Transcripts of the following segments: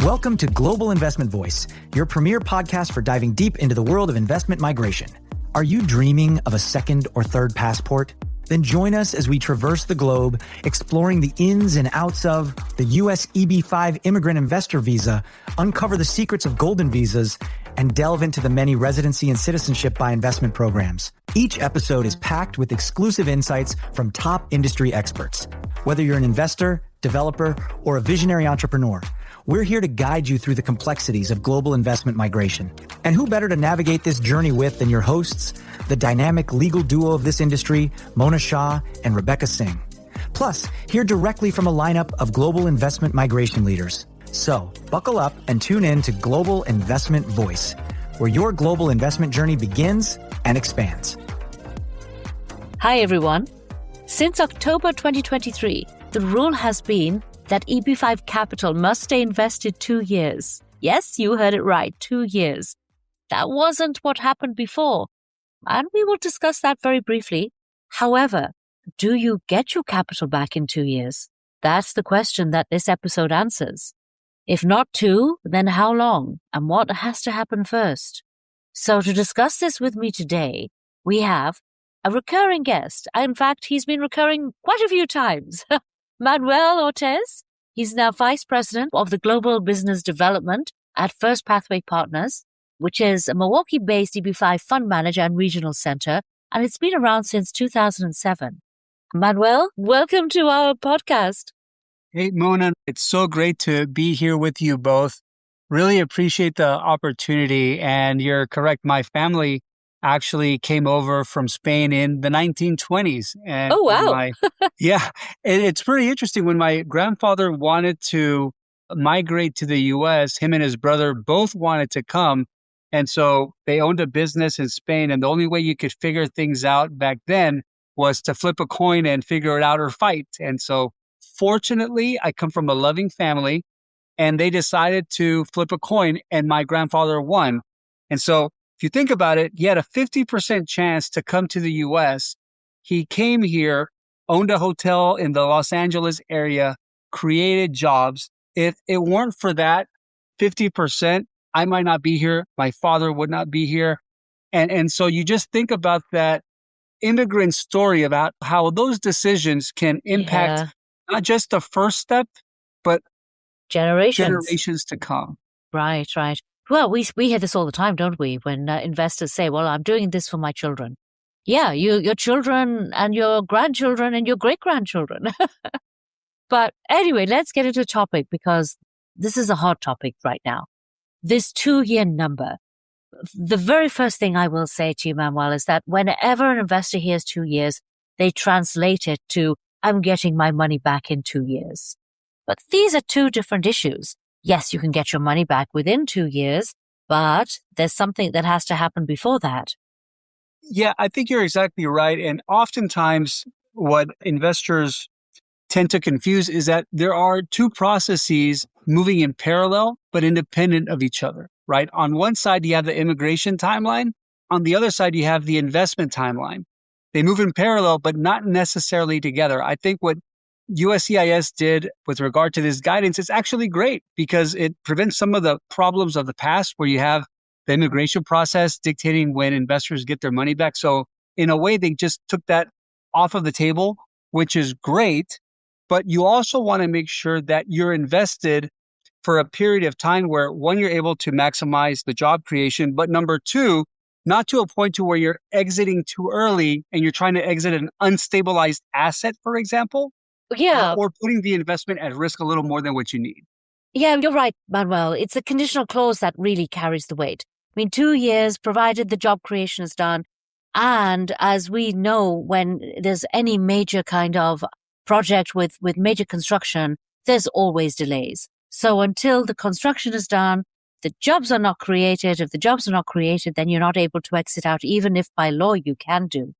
Welcome to Global Investment Voice, your premier podcast for diving deep into the world of investment migration. Are you dreaming of a second or third passport? Then join us as we traverse the globe, exploring the ins and outs of the U.S. EB-5 immigrant investor visa, uncover the secrets of golden visas, and delve into the many residency and citizenship by investment programs. Each episode is packed with exclusive insights from top industry experts. Whether you're an investor, developer, or a visionary entrepreneur, we're here to guide you through the complexities of global investment migration. And who better to navigate this journey with than your hosts, the dynamic legal duo of this industry, Mona and Rebecca Singh. Plus, hear directly from a lineup of global investment migration leaders. So, buckle up and tune in to Global Investment Voice, where your global investment journey begins and expands. Hi, everyone. Since October 2023, the rule has been that EB-5 capital must stay invested 2 years. Yes, you heard it right, 2 years. That wasn't what happened before, and we will discuss that very briefly. However, do you get your capital back in 2 years? That's the question that this episode answers. If not 2, then how long, and what has to happen first? So to discuss this with me today, we have a recurring guest. In fact, he's been recurring quite a few times. Manuel Ortiz. He's now Vice President of the Global Business Development at First Pathway Partners, which is a Milwaukee-based EB-5 fund manager and regional center, and it's been around since 2007. Manuel, welcome to our podcast. Hey, Mona, it's so great to be here with you both. Really appreciate the opportunity, and you're correct. My family actually came over from Spain in the 1920s. And oh, wow. It's pretty interesting. When my grandfather wanted to migrate to the U.S., him and his brother both wanted to come. And so they owned a business in Spain. And the only way you could figure things out back then was to flip a coin and figure it out or fight. And so fortunately, I come from a loving family, and they decided to flip a coin, and my grandfather won. And so if you think about it, he had a 50% chance to come to the U.S. He came here, owned a hotel in the Los Angeles area, created jobs. If it weren't for that 50%, I might not be here. My father would not be here. And so you just think about that immigrant story about how those decisions can impact not just the first step, but generations to come. Right. Well, we hear this all the time, don't we? When investors say, well, I'm doing this for my children. Yeah, your children and your grandchildren and your great-grandchildren. But anyway, let's get into the topic, because this is a hot topic right now. This 2-year number. The very first thing I will say to you, Manuel, is that whenever an investor hears 2 years, they translate it to, I'm getting my money back in 2 years. But these are two different issues. Yes, you can get your money back within 2 years, but there's something that has to happen before that. Yeah, I think you're exactly right. And oftentimes what investors tend to confuse is that there are two processes moving in parallel, but independent of each other, right? On one side, you have the immigration timeline. On the other side, you have the investment timeline. They move in parallel, but not necessarily together. I think what USCIS did with regard to this guidance is actually great, because it prevents some of the problems of the past where you have the immigration process dictating when investors get their money back. So in a way, they just took that off of the table, which is great. But you also want to make sure that you're invested for a period of time where, one, you're able to maximize the job creation, but number two, not to a point to where you're exiting too early and you're trying to exit an unstabilized asset, for example. Yeah. Or putting the investment at risk a little more than what you need. Yeah, you're right, Manuel. It's a conditional clause that really carries the weight. I mean, 2 years, provided the job creation is done. And as we know, when there's any major kind of project with major construction, there's always delays. So until the construction is done, the jobs are not created. If the jobs are not created, then you're not able to exit out, even if by law you can do.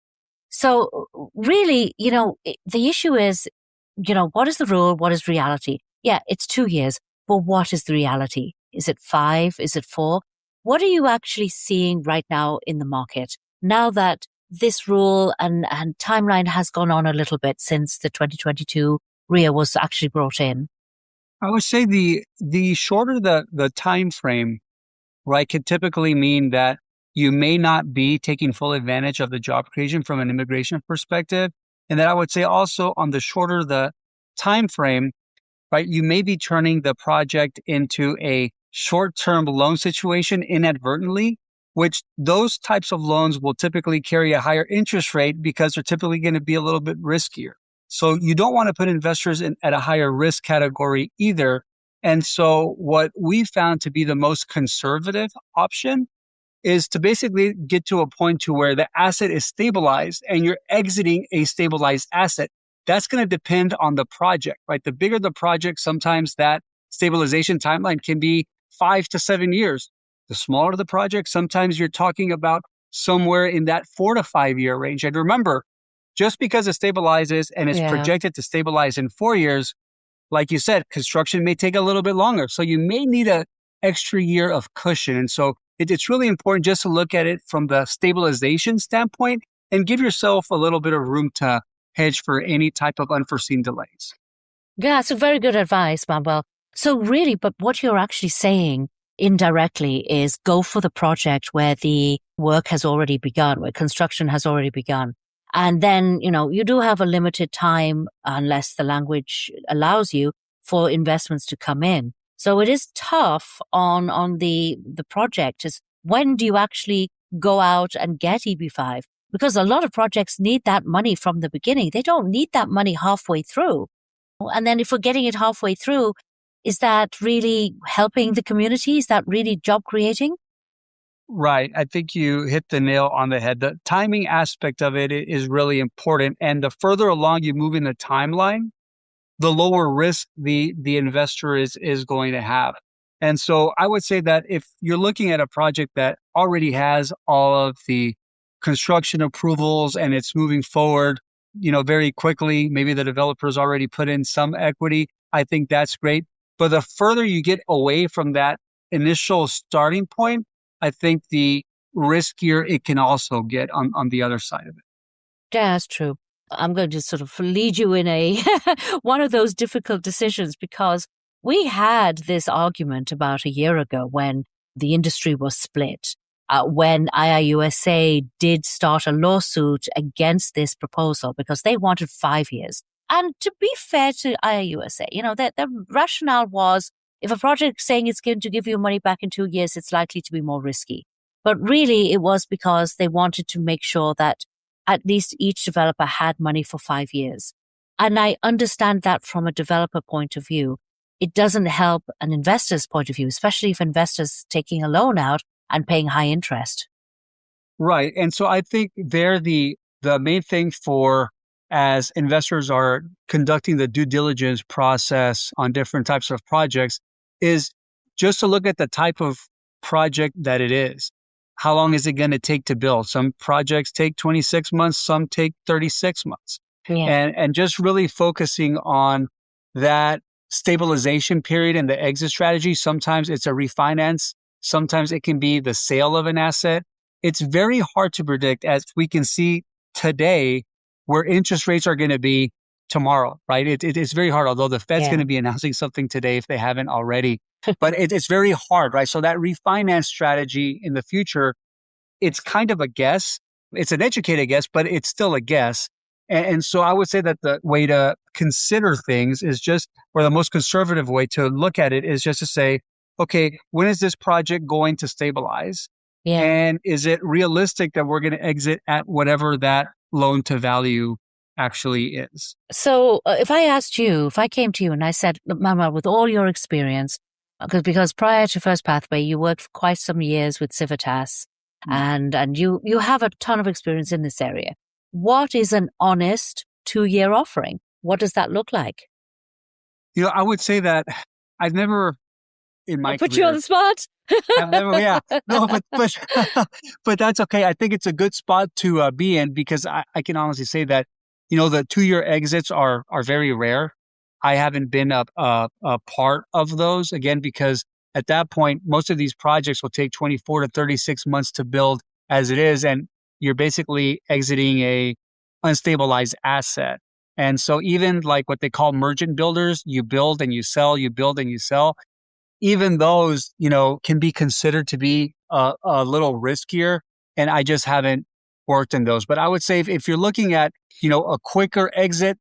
So really, the issue is, what is the rule? What is reality? Yeah, it's 2 years, but what is the reality? Is it 5? Is it 4? What are you actually seeing right now in the market? Now that this rule and timeline has gone on a little bit since the 2022 RIA was actually brought in. I would say the shorter the time frame, right, could typically mean that you may not be taking full advantage of the job creation from an immigration perspective. And then I would say also on the shorter the time frame, right, you may be turning the project into a short-term loan situation inadvertently, which those types of loans will typically carry a higher interest rate because they're typically going to be a little bit riskier. So you don't want to put investors at a higher risk category either. And so what we found to be the most conservative option is to basically get to a point to where the asset is stabilized and you're exiting a stabilized asset. That's going to depend on the project, right? The bigger the project, sometimes that stabilization timeline can be 5 to 7 years. The smaller the project, sometimes you're talking about somewhere in that 4 to 5 year range. And remember, just because it stabilizes and is projected to stabilize in 4 years, like you said, construction may take a little bit longer. So you may need an extra year of cushion. And so it's really important just to look at it from the stabilization standpoint and give yourself a little bit of room to hedge for any type of unforeseen delays. Yeah, it's a very good advice, Manuel. So really, but what you're actually saying indirectly is go for the project where the work has already begun, where construction has already begun. And then, you do have a limited time, unless the language allows you, for investments to come in. So it is tough on the project. Is when do you actually go out and get EB-5? Because a lot of projects need that money from the beginning. They don't need that money halfway through. And then if we're getting it halfway through, is that really helping the community? Is that really job creating? Right. I think you hit the nail on the head. The timing aspect of it is really important. And the further along you move in the timeline, the lower risk the investor is going to have. And so I would say that if you're looking at a project that already has all of the construction approvals and it's moving forward, very quickly, maybe the developer's already put in some equity, I think that's great. But the further you get away from that initial starting point, I think the riskier it can also get on the other side of it. Yeah, that's true. I'm going to sort of lead you in one of those difficult decisions, because we had this argument about a year ago when the industry was split, when IIUSA did start a lawsuit against this proposal because they wanted 5 years. And to be fair to IIUSA, the rationale was, if a project is saying it's going to give you money back in 2 years, it's likely to be more risky. But really, it was because they wanted to make sure that at least each developer had money for 5 years. And I understand that from a developer point of view. It doesn't help an investor's point of view, especially if investors taking a loan out and paying high interest. Right. And so I think the main thing for, as investors are conducting the due diligence process on different types of projects, is just to look at the type of project that it is. How long is it going to take to build? Some projects take 26 months, some take 36 months. Yeah. And just really focusing on that stabilization period and the exit strategy. Sometimes it's a refinance. Sometimes it can be the sale of an asset. It's very hard to predict, as we can see today, where interest rates are going to be tomorrow, right? It's very hard, although the Fed's going to be announcing something today if they haven't already. But it's very hard, right? So that refinance strategy in the future, it's kind of a guess. It's an educated guess, but it's still a guess. And so I would say that the way to consider things is just, or the most conservative way to look at it is just to say, okay, when is this project going to stabilize? Yeah. And is it realistic that we're going to exit at whatever that loan to value actually is? So if I came to you and I said, look, Manuel, with all your experience, because prior to First Pathway, you worked for quite some years with Civitas, and you have a ton of experience in this area. What is an honest 2-year offering? What does that look like? I would say that I've never in my put you on the spot. I've never, yeah, no, but that's okay. I think it's a good spot to be in, because I can honestly say that, the 2-year exits are very rare. I haven't been a part of those, again, because at that point, most of these projects will take 24 to 36 months to build as it is. And you're basically exiting a unstabilized asset. And so even like what they call merchant builders, you build and you sell, you build and you sell, even those, can be considered to be a little riskier. And I just haven't worked in those. But I would say if you're looking at, a quicker exit,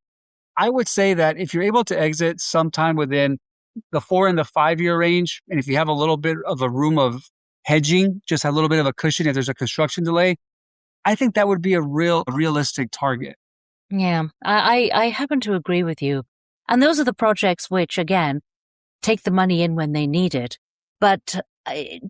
I would say that if you're able to exit sometime within the 4 and the 5 year range, and if you have a little bit of a room of hedging, just a little bit of a cushion if there's a construction delay, I think that would be a realistic target. Yeah, I happen to agree with you. And those are the projects which, again, take the money in when they need it. But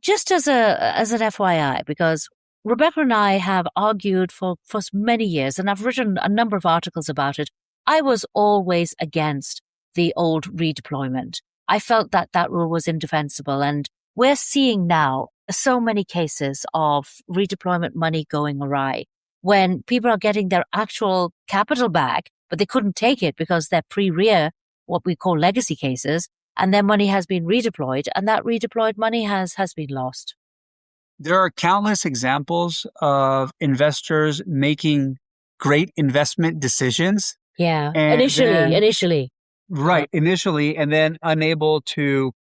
just as an FYI, because Rebecca and I have argued for many years, and I've written a number of articles about it, I was always against the old redeployment. I felt that rule was indefensible. And we're seeing now so many cases of redeployment money going awry when people are getting their actual capital back, but they couldn't take it because they're pre-rear, what we call legacy cases, and their money has been redeployed, and that redeployed money has been lost. There are countless examples of investors making great investment decisions. Yeah, initially. Right, initially, and then unable to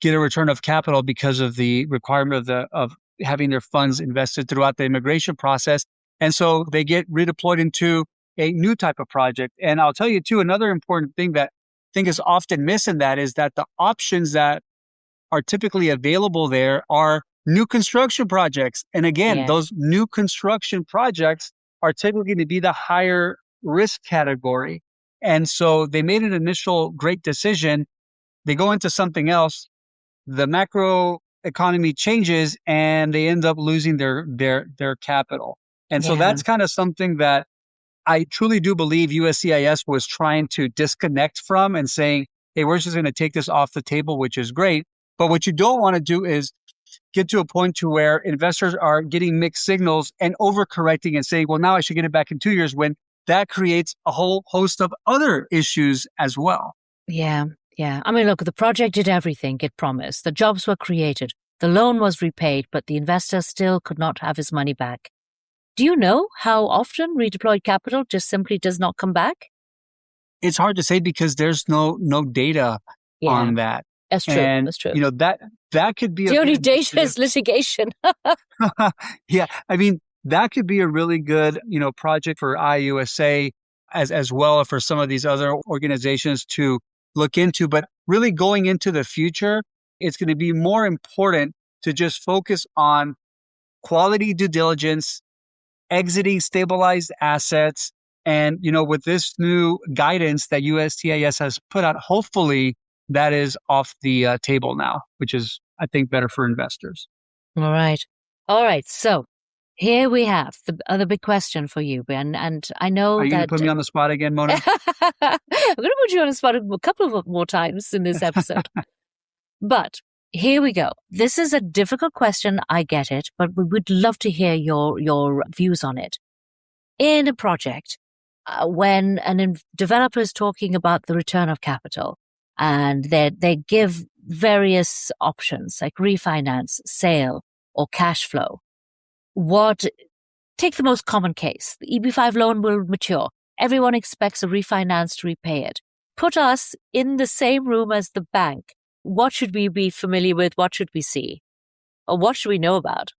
get a return of capital because of the requirement of having their funds invested throughout the immigration process. And so they get redeployed into a new type of project. And I'll tell you too, another important thing that I think is often missed in that is that the options that are typically available there are new construction projects. And again, those new construction projects are typically going to be the higher risk category. And so they made an initial great decision. They go into something else. The macro economy changes and they end up losing their capital. And so that's kind of something that I truly do believe USCIS was trying to disconnect from and saying, hey, we're just going to take this off the table, which is great. But what you don't want to do is get to a point to where investors are getting mixed signals and overcorrecting and saying, well, now I should get it back in 2 years, when that creates a whole host of other issues as well. Yeah. I mean, look, the project did everything it promised. The jobs were created. The loan was repaid, but the investor still could not have his money back. Do you know how often redeployed capital just simply does not come back? It's hard to say because there's no data on that. That's true. And, that's true. That could be the only data is litigation. Yeah. I mean, that could be a really good, project for IUSA as well, for some of these other organizations to look into. But really going into the future, it's going to be more important to just focus on quality due diligence, exiting stabilized assets. And, with this new guidance that USCIS has put out, hopefully that is off the table now, which is, I think, better for investors. All right. So here we have the other big question for you, Ben. And I know Are you going to put me on the spot again, Mona? I'm going to put you on the spot a couple of more times in this episode. But here we go. This is a difficult question. I get it, but we would love to hear your views on it. In a project, when a developer is talking about the return of capital, and they give various options like refinance, sale, or cash flow. Take the most common case. The EB-5 loan will mature. Everyone expects a refinance to repay it. Put us in the same room as the bank. What should we be familiar with? What should we see? Or what should we know about?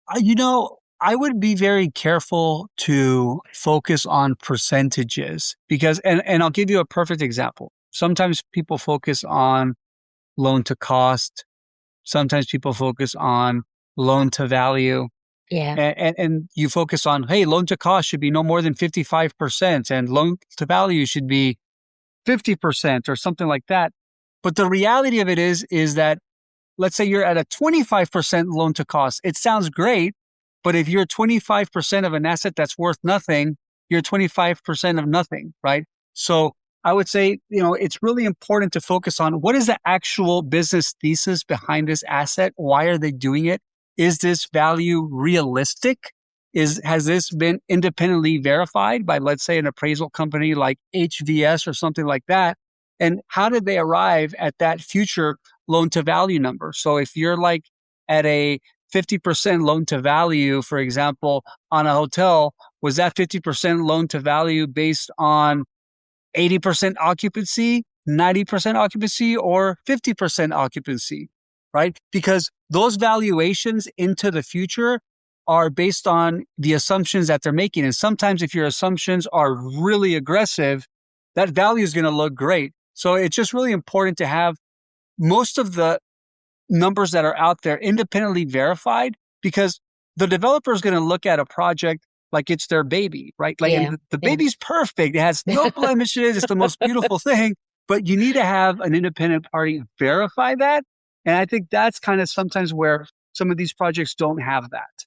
I would be very careful to focus on percentages because, and I'll give you a perfect example. Sometimes people focus on loan to cost. Sometimes people focus on loan to value. Yeah. And you focus on, hey, loan to cost should be no more than 55% and loan to value should be 50% or something like that. But the reality of it is that, let's say you're at a 25% loan to cost. It sounds great, but if you're 25% of an asset that's worth nothing, you're 25% of nothing, right? So I would say, it's really important to focus on what is the actual business thesis behind this asset? Why are they doing it? Is this value realistic? Has this been independently verified by, let's say, an appraisal company like HVS or something like that? And how did they arrive at that future loan to value number? So if you're like at a 50% loan to value, for example, on a hotel, was that 50% loan to value based on 80% occupancy, 90% occupancy, or 50% occupancy, right? Because those valuations into the future are based on the assumptions that they're making. And sometimes if your assumptions are really aggressive, that value is going to look great. So it's just really important to have most of the numbers that are out there independently verified, because the developer is going to look at a project like it's their baby, right? Like, Yeah. and the baby's perfect. It has no blemishes. It's the most beautiful thing, but you need to have an independent party verify that. And I think that's kind of sometimes where some of these projects don't have that.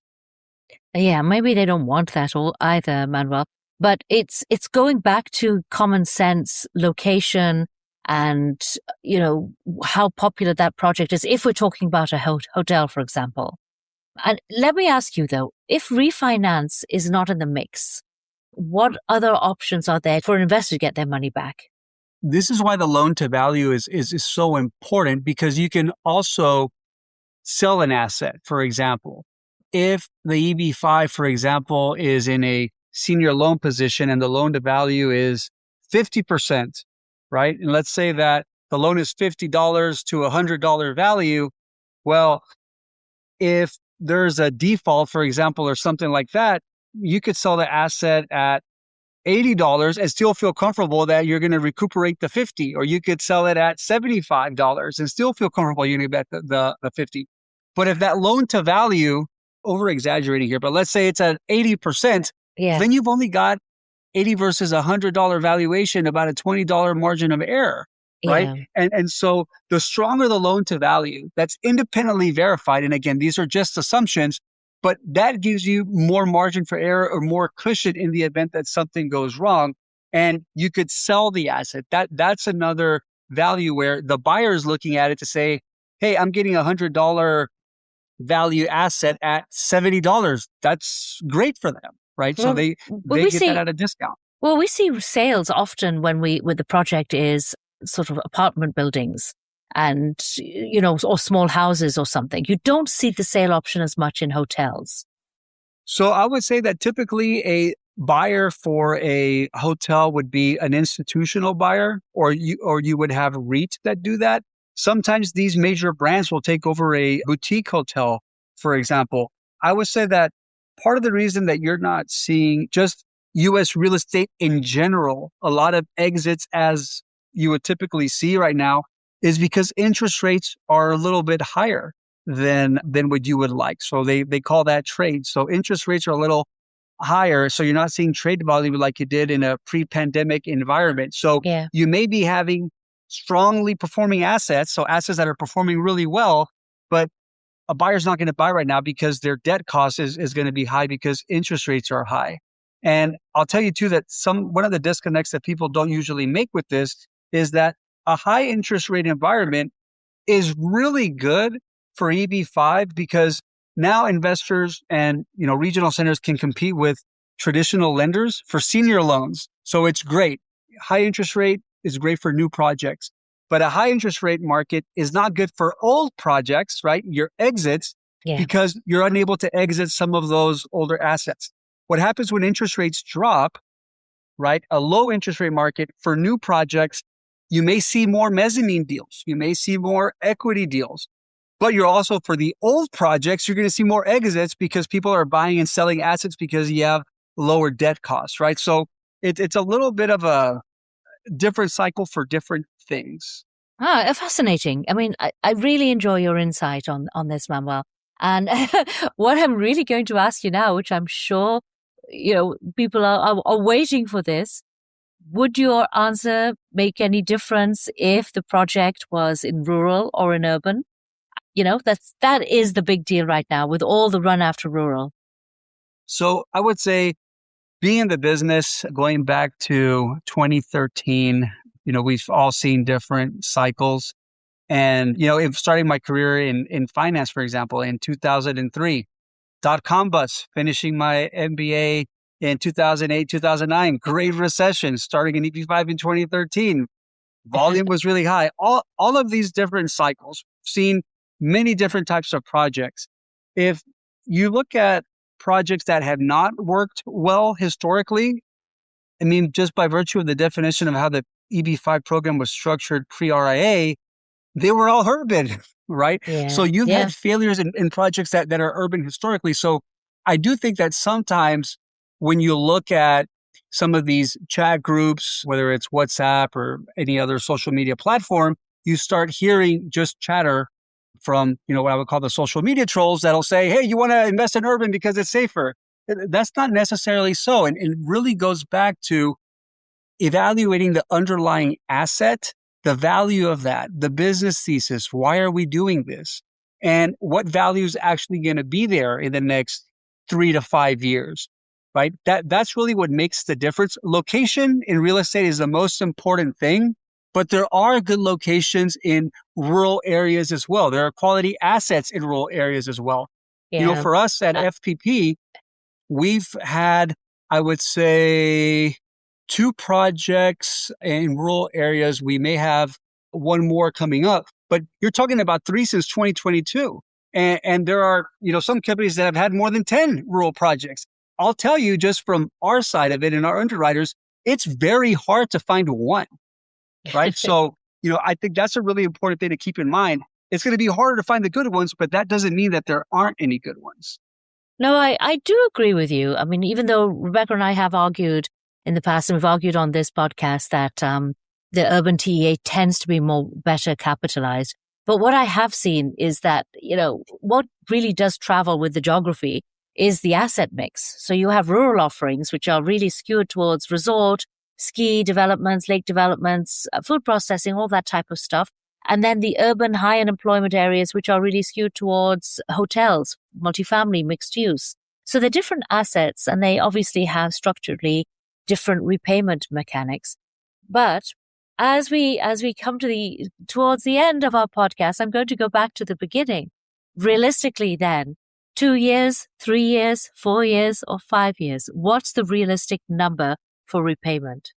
Yeah, maybe they don't want that all either, Manuel. But it's going back to common sense, location, and how popular that project is. If we're talking about a hotel, for example, and let me ask you though, if refinance is not in the mix, what other options are there for an investor to get their money back? This is why the loan to value is so important, because you can also sell an asset. For example, if the EB-5, for example, is in a senior loan position and the loan to value is 50%, right? And let's say that the loan is $50 to $100 value. Well, if there's a default, for example, or something like that, you could sell the asset at $80 and still feel comfortable that you're going to recuperate the 50, or you could sell it at $75 and still feel comfortable you're going to get the 50. But if that loan to value, over exaggerating here, but let's say it's at 80%, then you've only got 80 versus $100 valuation, about a $20 margin of error, right? Yeah. And so the stronger the loan to value that's independently verified, and again, these are just assumptions, but that gives you more margin for error or more cushion in the event that something goes wrong, and you could sell the asset. That's another value where the buyer is looking at it to say, hey, I'm getting $100 value asset at $70. That's great for them, right? So they get that at a discount. Well, we see sales often when the project is sort of apartment buildings and, or small houses or something. You don't see the sale option as much in hotels. So I would say that typically a buyer for a hotel would be an institutional buyer, or you would have REIT that do that. Sometimes these major brands will take over a boutique hotel, for example. I would say that part of the reason that you're not seeing just U.S. real estate in general, a lot of exits as you would typically see right now, is because interest rates are a little bit higher than what you would like. So they call that trade. So interest rates are a little higher. So you're not seeing trade volume like you did in a pre-pandemic environment. So you may be having strongly performing assets, so assets that are performing really well, but a buyer's not going to buy right now because their debt cost is going to be high because interest rates are high. And I'll tell you too that one of the disconnects that people don't usually make with this is that a high interest rate environment is really good for EB-5, because now investors and regional centers can compete with traditional lenders for senior loans. So it's great. High interest rate is great for new projects, but a high interest rate market is not good for old projects, right? Your exits, because you're unable to exit some of those older assets. What happens when interest rates drop, right? A low interest rate market for new projects, you may see more mezzanine deals. You may see more equity deals, but you're also, for the old projects, you're going to see more exits because people are buying and selling assets because you have lower debt costs, right? So it's a little bit of a different cycle for different things. Fascinating. I mean, I really enjoy your insight on this, Manuel. And what I'm really going to ask you now, which I'm sure, people are waiting for this. Would your answer make any difference if the project was in rural or in urban? That is the big deal right now with all the run after rural. So I would say, being in the business, going back to 2013, we've all seen different cycles. And, starting my career in finance, for example, in 2003, dot-com bust, finishing my MBA in 2008, 2009, Great Recession, starting in EB-5 in 2013. Volume was really high. All of these different cycles, seen many different types of projects. If you look at projects that have not worked well historically. I mean, just by virtue of the definition of how the EB-5 program was structured pre-RIA, they were all urban, right? So you've had failures in projects that are urban historically. So I do think that sometimes when you look at some of these chat groups, whether it's WhatsApp or any other social media platform, you start hearing just chatter from, what I would call the social media trolls that'll say, hey, you want to invest in urban because it's safer. That's not necessarily so. And it really goes back to evaluating the underlying asset, the value of that, the business thesis. Why are we doing this? And what value is actually going to be there in the next 3 to 5 years, right? That's really what makes the difference. Location in real estate is the most important thing, but there are good locations in rural areas as well. There are quality assets in rural areas as well. For us at FPP, we've had, I would say, 2 projects in rural areas. We may have one more coming up, but you're talking about 3 since 2022. And there are, some companies that have had more than 10 rural projects. I'll tell you, just from our side of it and our underwriters, it's very hard to find one, right? So, I think that's a really important thing to keep in mind. It's going to be harder to find the good ones, but that doesn't mean that there aren't any good ones. No, I do agree with you. I mean, even though Rebecca and I have argued in the past, and we've argued on this podcast that the urban TEA tends to be better capitalized. But what I have seen is that, what really does travel with the geography is the asset mix. So you have rural offerings, which are really skewed towards resort, ski developments, lake developments, food processing, all that type of stuff. And then the urban high unemployment areas, which are really skewed towards hotels, multifamily, mixed use. So they're different assets, and they obviously have structurally different repayment mechanics. But as we come towards the end of our podcast, I'm going to go back to the beginning. Realistically then, 2 years, 3 years, 4 years, or 5 years? What's the realistic number for repayment?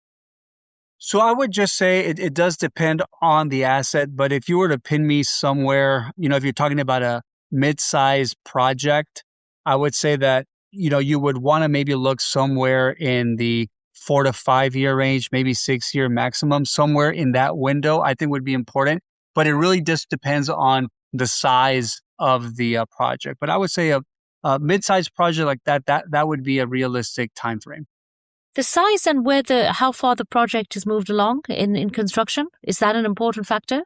So I would just say it does depend on the asset, but if you were to pin me somewhere, if you're talking about a mid-size project, I would say that, you would want to maybe look somewhere in the 4 to 5 year range, maybe 6 year maximum, somewhere in that window, I think would be important. But it really just depends on the size of the project. But I would say a mid-sized project like that would be a realistic time frame. The size and how far the project has moved along in construction, is that an important factor?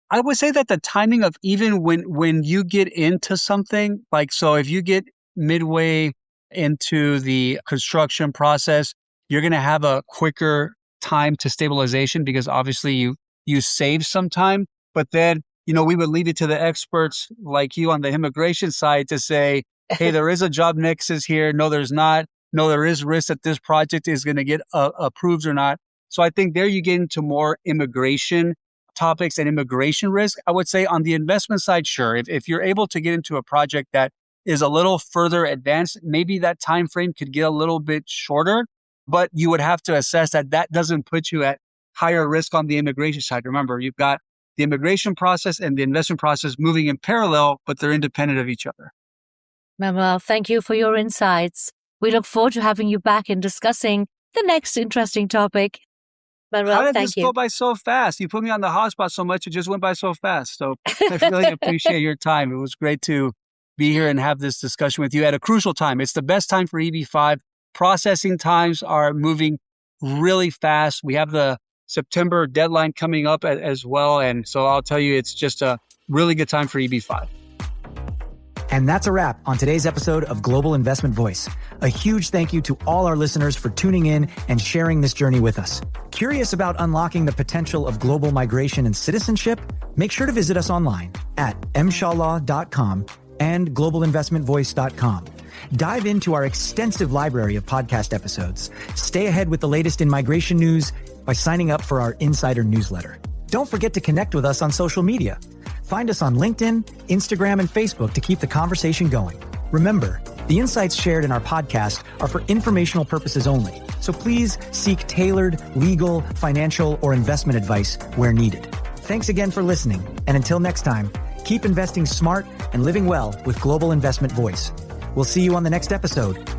I would say that the timing of even when you get into something, so if you get midway into the construction process, you're going to have a quicker time to stabilization because obviously you save some time. But then, we would leave it to the experts like you on the immigration side to say, hey, there is a job nexus here. No, there's not. No, there is risk that this project is going to get approved or not. So I think there you get into more immigration topics and immigration risk. I would say on the investment side, sure. If you're able to get into a project that is a little further advanced, maybe that time frame could get a little bit shorter, but you would have to assess that doesn't put you at higher risk on the immigration side. Remember, you've got the immigration process and the investment process moving in parallel, but they're independent of each other. Manuel, thank you for your insights. We look forward to having you back and discussing the next interesting topic. Manuel, how did thank this you. Go by so fast? You put me on the hot spot so much, it just went by so fast. So I really appreciate your time. It was great to be here and have this discussion with you at a crucial time. It's the best time for EB-5. Processing times are moving really fast. We have the September deadline coming up as well. And so I'll tell you, it's just a really good time for EB-5. And that's a wrap on today's episode of Global Investment Voice. A huge thank you to all our listeners for tuning in and sharing this journey with us. Curious about unlocking the potential of global migration and citizenship? Make sure to visit us online at mshawlaw.com and globalinvestmentvoice.com. Dive into our extensive library of podcast episodes. Stay ahead with the latest in migration news by signing up for our insider newsletter. Don't forget to connect with us on social media. Find us on LinkedIn, Instagram, and Facebook to keep the conversation going. Remember, the insights shared in our podcast are for informational purposes only, so please seek tailored legal, financial, or investment advice where needed. Thanks again for listening, and until next time, keep investing smart and living well with Global Investment Voice. We'll see you on the next episode.